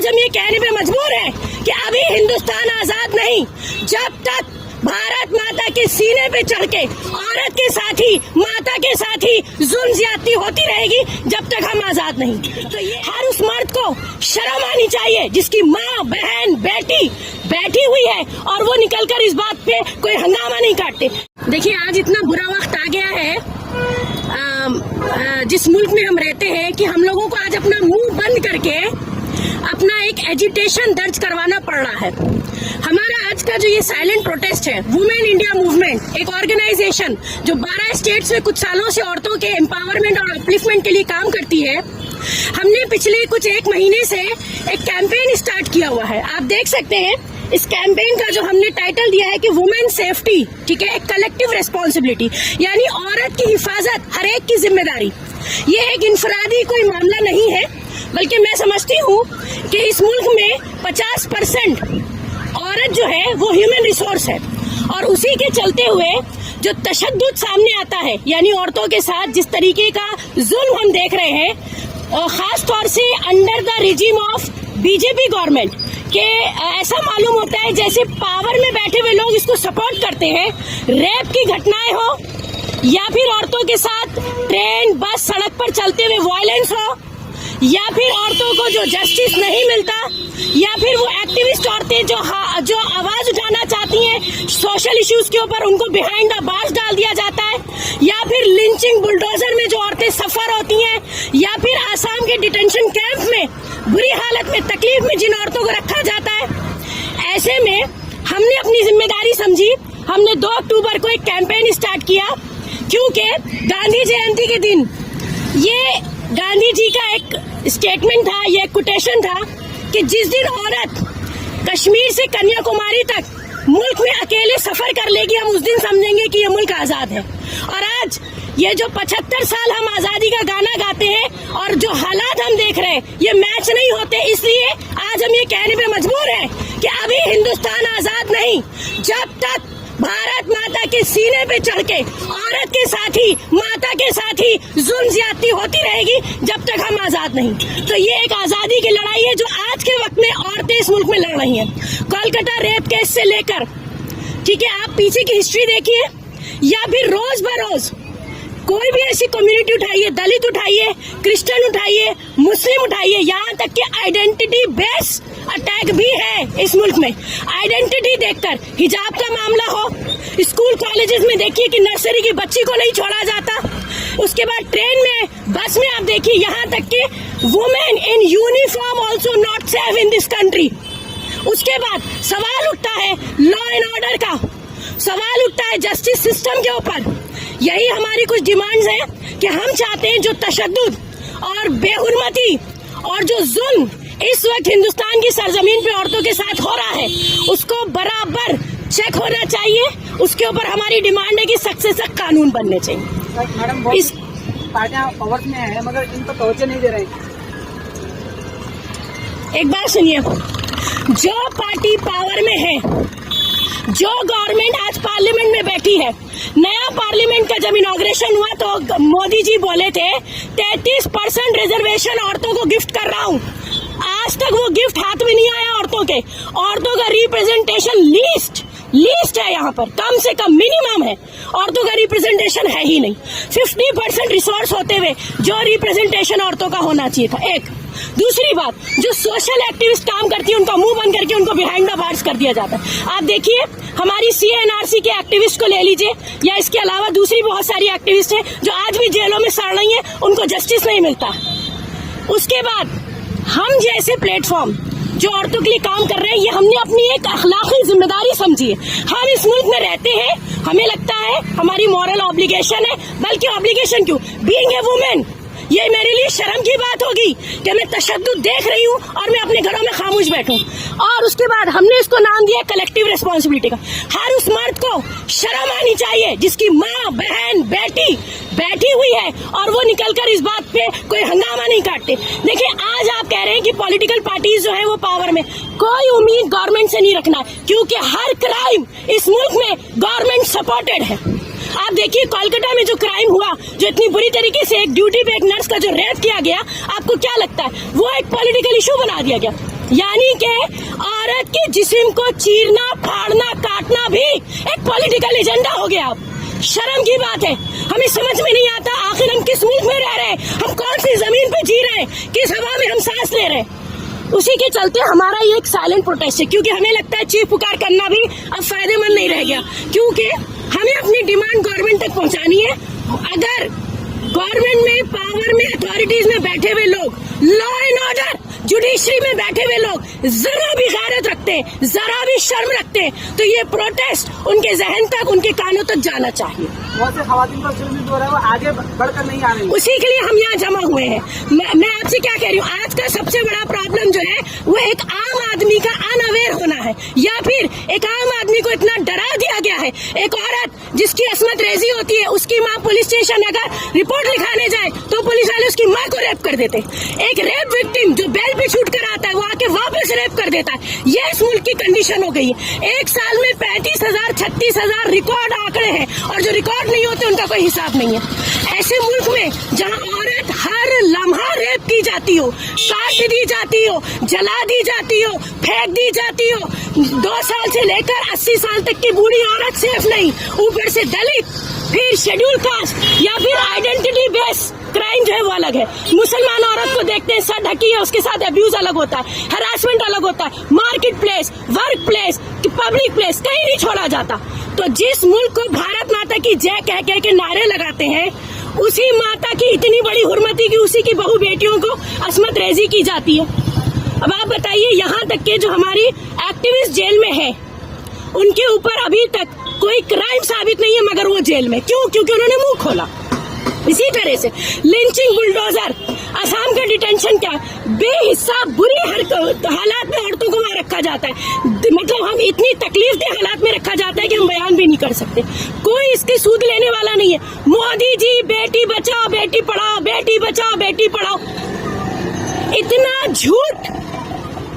हम ये कहने पे मजबूर हैं कि अभी हिंदुस्तान आजाद नहीं, जब तक भारत माता के सीने पे चढ़ के औरत के साथ ही, माता के साथ ही जुल्म ज्यादती होती रहेगी, जब तक हम आजाद नहीं। तो ये हर उस मर्द को शर्म आनी चाहिए जिसकी माँ, बहन, बेटी बैठी हुई है और वो निकलकर इस बात पे कोई हंगामा नहीं काटते। देखिए, आज इतना बुरा वक्त आ गया है जिस मुल्क में हम रहते हैं कि हम लोगों को आज अपना मुंह बंद करके अपना एक एजिटेशन दर्ज करवाना पड़ रहा है। हमारा आज का जो ये साइलेंट प्रोटेस्ट है, वुमेन इंडिया मूवमेंट, एक ऑर्गेनाइजेशन जो 12 स्टेट्स में कुछ सालों से औरतों के एम्पावरमेंट और अपलिफ्टमेंट के लिए काम करती है, हमने पिछले कुछ 1 महीने से एक कैंपेन स्टार्ट किया हुआ है। आप देख सकते हैं इस कैंपेन का जो हमने टाइटल दिया है कि वुमेन सेफ्टी, ठीक है, एक कलेक्टिव रेस्पॉन्सिबिलिटी, यानी औरत की हिफाजत हर एक की जिम्मेदारी। ये एक इनफरादी कोई मामला नहीं है, बल्कि मैं समझती हूँ कि इस मुल्क में 50% औरत जो है वो ह्यूमन रिसोर्स है, और उसी के चलते हुए जो तशद्दुद सामने आता है, यानी औरतों के साथ जिस तरीके का जुल्म हम देख रहे हैं, खास तौर से under the regime of BJP government के, ऐसा मालूम होता है जैसे पावर में बैठे हुए लोग इसको सपोर्ट करते हैं। रेप की घटनाएं हो, या फिर औरतों के साथ ट्रेन, बस, सड़क पर चलते हुए वायलेंस हो, या फिर औरतों को जो जस्टिस नहीं मिलता, या फिर वो एक्टिविस्ट औरतें जो आवाज उठाना चाहती हैं सोशल इश्यूज के ऊपर, उनको बिहाइंड द बार्स डाल दिया जाता है, या फिर लिंचिंग, बुलडोजर में जो औरतें सफर होती हैं, या फिर आसाम के डिटेंशन कैंप में बुरी हालत में, तकलीफ में जिन औरतों को रखा जाता है। ऐसे में हमने अपनी जिम्मेदारी समझी, हमने 2 अक्टूबर को एक कैंपेन स्टार्ट किया, क्योंकि गांधी जयंती के दिन ये गांधी जी का एक स्टेटमेंट था, ये कोटेशन था कि जिस दिन औरत कश्मीर से कन्याकुमारी तक मुल्क में अकेले सफर कर लेगी, हम उस दिन समझेंगे कि ये मुल्क आजाद है। और आज ये जो 75 साल हम आजादी का गाना गाते हैं और जो हालात हम देख रहे हैं, ये मैच नहीं होते। इसलिए आज हम ये कहने पे मजबूर हैं कि अभी हिंदुस्तान आजाद नहीं, जब तक भारत माता के सीने पे चढ़ के औरत के साथ ही, माता के साथ ही जुल्म ज्यादती होती रहेगी, जब तक हम आजाद नहीं। तो ये एक आजादी की लड़ाई है जो आज के वक्त में औरतें इस मुल्क में लड़ रही हैं। कोलकाता रेप केस से लेकर, ठीक है, आप पीछे की हिस्ट्री देखिए, या फिर रोज बरोज कोई भी ऐसी कम्युनिटी उठाइए, दलित उठाइए, क्रिश्चियन उठाइए, मुस्लिम उठाइए, यहाँ तक कि आइडेंटिटी बेस्ड अटैक भी है इस मुल्क में। आइडेंटिटी देखकर हिजाब का मामला हो, स्कूल कॉलेजेस में देखिए कि नर्सरी की बच्ची को नहीं छोड़ा जाता, उसके बाद ट्रेन में, बस में आप देखिए, यहाँ तक कि women in uniform also not safe in this country. उसके बाद सवाल उठता है लॉ एंड ऑर्डर का, सवाल उठता है जस्टिस सिस्टम के ऊपर। यही हमारी कुछ डिमांड्स हैं कि हम चाहते हैं जो तशद्दुद और बेहुरमती और जो जुल्म इस वक्त हिंदुस्तान की सरजमीन पे औरतों के साथ हो रहा है, उसको बराबर चेक होना चाहिए। उसके ऊपर हमारी डिमांड है कि सख्त से सख्त कानून बनने चाहिए। मैडम, इस पार्टियां पावर में है मगर इन पर तवज्जो नहीं दे रहे। एक बात सुनिए, जो पार्टी पावर में है, जो गवर्नमेंट आज पार्लियामेंट में बैठी है, नया पार्लियामेंट का जब इनॉग्रेशन हुआ तो मोदी जी बोले थे 33% रिजर्वेशन औरतों को गिफ्ट कर रहा हूँ। आज तक वो गिफ्ट हाथ में नहीं आया औरतों के। औरतों का रिप्रेजेंटेशन लीस्ट है, यहाँ पर कम से कम मिनिमम है, औरतों का रिप्रेजेंटेशन है ही नहीं। 50% रिसोर्स होते हुए जो रिप्रेजेंटेशन औरतों का होना चाहिए था। एक दूसरी बात, जो सोशल एक्टिविस्ट काम करती है उनका मुंह बंद करके उनको बिहाइंड द बार्स कर दिया जाता है। आप देखिए, हमारी CNRC के एक्टिविस्ट को ले लीजिए, या इसके अलावा दूसरी बहुत सारी एक्टिविस्ट हैं जो आज भी जेलों में सड़ रही हैं, उनको जस्टिस नहीं मिलता। उसके बाद हम जैसे प्लेटफॉर्म जो औरतों के लिए काम कर रहे हैं, ये हमने अपनी एक अखलाकी जिम्मेदारी समझी है। हम इस मुल्क में रहते हैं, हमें लगता है हमारी मॉरल ऑब्लिगेशन है, बल्कि ऑब्लिगेशन क्यों, बीइंग ए वुमेन, ये मेरे लिए शर्म की बात होगी कि मैं तशद्दुद देख रही हूँ और मैं अपने घरों में खामोश बैठूं। और उसके बाद हमने इसको नाम दिया कलेक्टिव रेस्पॉन्सिबिलिटी का। हर उस मर्द को शर्म आनी चाहिए जिसकी माँ, बहन, बेटी बैठी हुई है और वो निकलकर इस बात पे कोई हंगामा नहीं काटते। देखिए, आज आप कह रहे हैं कि पॉलिटिकल पार्टीज जो है वो पावर में, कोई उम्मीद गवर्नमेंट से नहीं रखना, क्योंकि हर क्राइम इस मुल्क में गवर्नमेंट सपोर्टेड है। आप देखिए, कोलकाता में जो क्राइम हुआ, जो इतनी बुरी तरीके से एक ड्यूटी पे एक नर्स का जो रेप किया गया, आपको क्या लगता है वो एक पॉलिटिकल इशू बना दिया गया? यानी कि औरत के जिस्म को चीरना, फाड़ना, काटना भी एक पॉलिटिकल एजेंडा हो गया। शर्म की बात है, हमें समझ में नहीं आता आखिर हम किस मुल्क में रह रहे हैं, हम कौन सी जमीन पे जी रहे हैं, किस हवा में हम सांस ले रहे हैं। उसी के चलते हमारा ये एक साइलेंट प्रोटेस्ट है, क्योंकि हमें लगता है चीख पुकार करना भी अब फायदेमंद नहीं रह गया, क्योंकि हमें अपनी डिमांड गवर्नमेंट तक पहुंचानी है। अगर गवर्नमेंट में, पावर में, अथॉरिटीज में बैठे हुए लोग, लॉ एंड ऑर्डर, जुडिशरी में बैठे हुए लोग जरा भी गैरत रखते हैं, जरा भी शर्म रखते हैं, तो ये प्रोटेस्ट उनके जहन तक, उनके कानों तक जाना चाहिए। बहुत से खवातीन का जुल्म जो हो रहा है वो आगे बढ़कर नहीं आ रही। उसी के लिए हम यहाँ जमा हुए हैं। मैं आपसे क्या कह रही हूँ, आज का सबसे बड़ा प्रॉब्लम जो है वो एक आम आदमी का अनअवेयर होना है, या फिर एक आम आदमी को इतना डरा दिया गया है। एक औरत जिसकी असमत रेजी होती है, उसकी माँ पुलिस स्टेशन अगर रिपोर्ट लिखाने जाए तो पुलिस वाले उसकी माँ को रेप कर देते। एक रेप विक्टिम जो बेल पे छूट कर आता है वो आके वापस रेप कर देता है। ये इस मुल्क की कंडीशन हो गई है। एक साल में 35,000 36,000 रिकॉर्ड आंकड़े हैं, और जो रिकॉर्ड नहीं होते उनका कोई हिसाब नहीं है। ऐसे मुल्क में जहाँ औरत हर लम्हा रेप की जाती हो, काट दी जाती हो, जला दी जाती हो, फेंक दी जाती हो, 2 साल से लेकर 80 साल तक की बूढ़ी औरत सेफ नहीं, ऊपर से दलित, फिर शेड्यूल कास्ट या फिर आइडेंटिटी बेस क्राइम जो है वो अलग है। मुसलमान औरत को देखते हैं सर ढकी है, उसके साथ अब्यूज अलग होता है, हरासमेंट अलग होता है, market place, work place, public place कहीं नहीं छोड़ा जाता। तो जिस मुल्क को भारत माता की जय कह कह के नारे लगाते हैं, उसी माता की इतनी बड़ी हुर्मती की उसी की बहू बेटियों को असमत रेजी की जाती है। अब आप बताइए, यहाँ तक के जो हमारी एक्टिविस्ट जेल में है उनके ऊपर अभी तक कोई क्राइम साबित नहीं है, मगर वो जेल में क्यों? क्योंकि उन्होंने मुंह खोला। इसी तरह से लिंचिंग, बुलडोजर, असम का डिटेंशन क्या, बेहिसाब बुरी हालात में औरतों को वहां रखा जाता है। मतलब हम इतनी तकलीफ दे हालात में रखा जाता है कि हम बयान भी नहीं कर सकते। कोई इसकी सूद लेने वाला नहीं है। मोदी जी बेटी बचाओ बेटी पढ़ाओ, बेटी बचाओ बेटी पढ़ाओ, इतना झूठ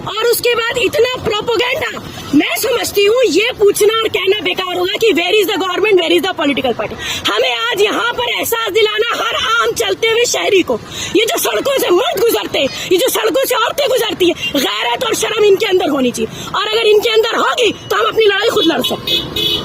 और उसके बाद इतना प्रोपोगेंडा। मैं समझती हूँ ये पूछना और कहना बेकार होगा कि where is the government, where is the political party. हमें आज यहाँ पर एहसास दिलाना हर आम चलते हुए शहरी को, ये जो सड़कों से मर्द गुजरते हैं, ये जो सड़कों से औरतें गुजरती है, गैरत और शर्म इनके अंदर होनी चाहिए, और अगर इनके अंदर होगी तो हम अपनी लड़ाई खुद लड़ सकते हैं।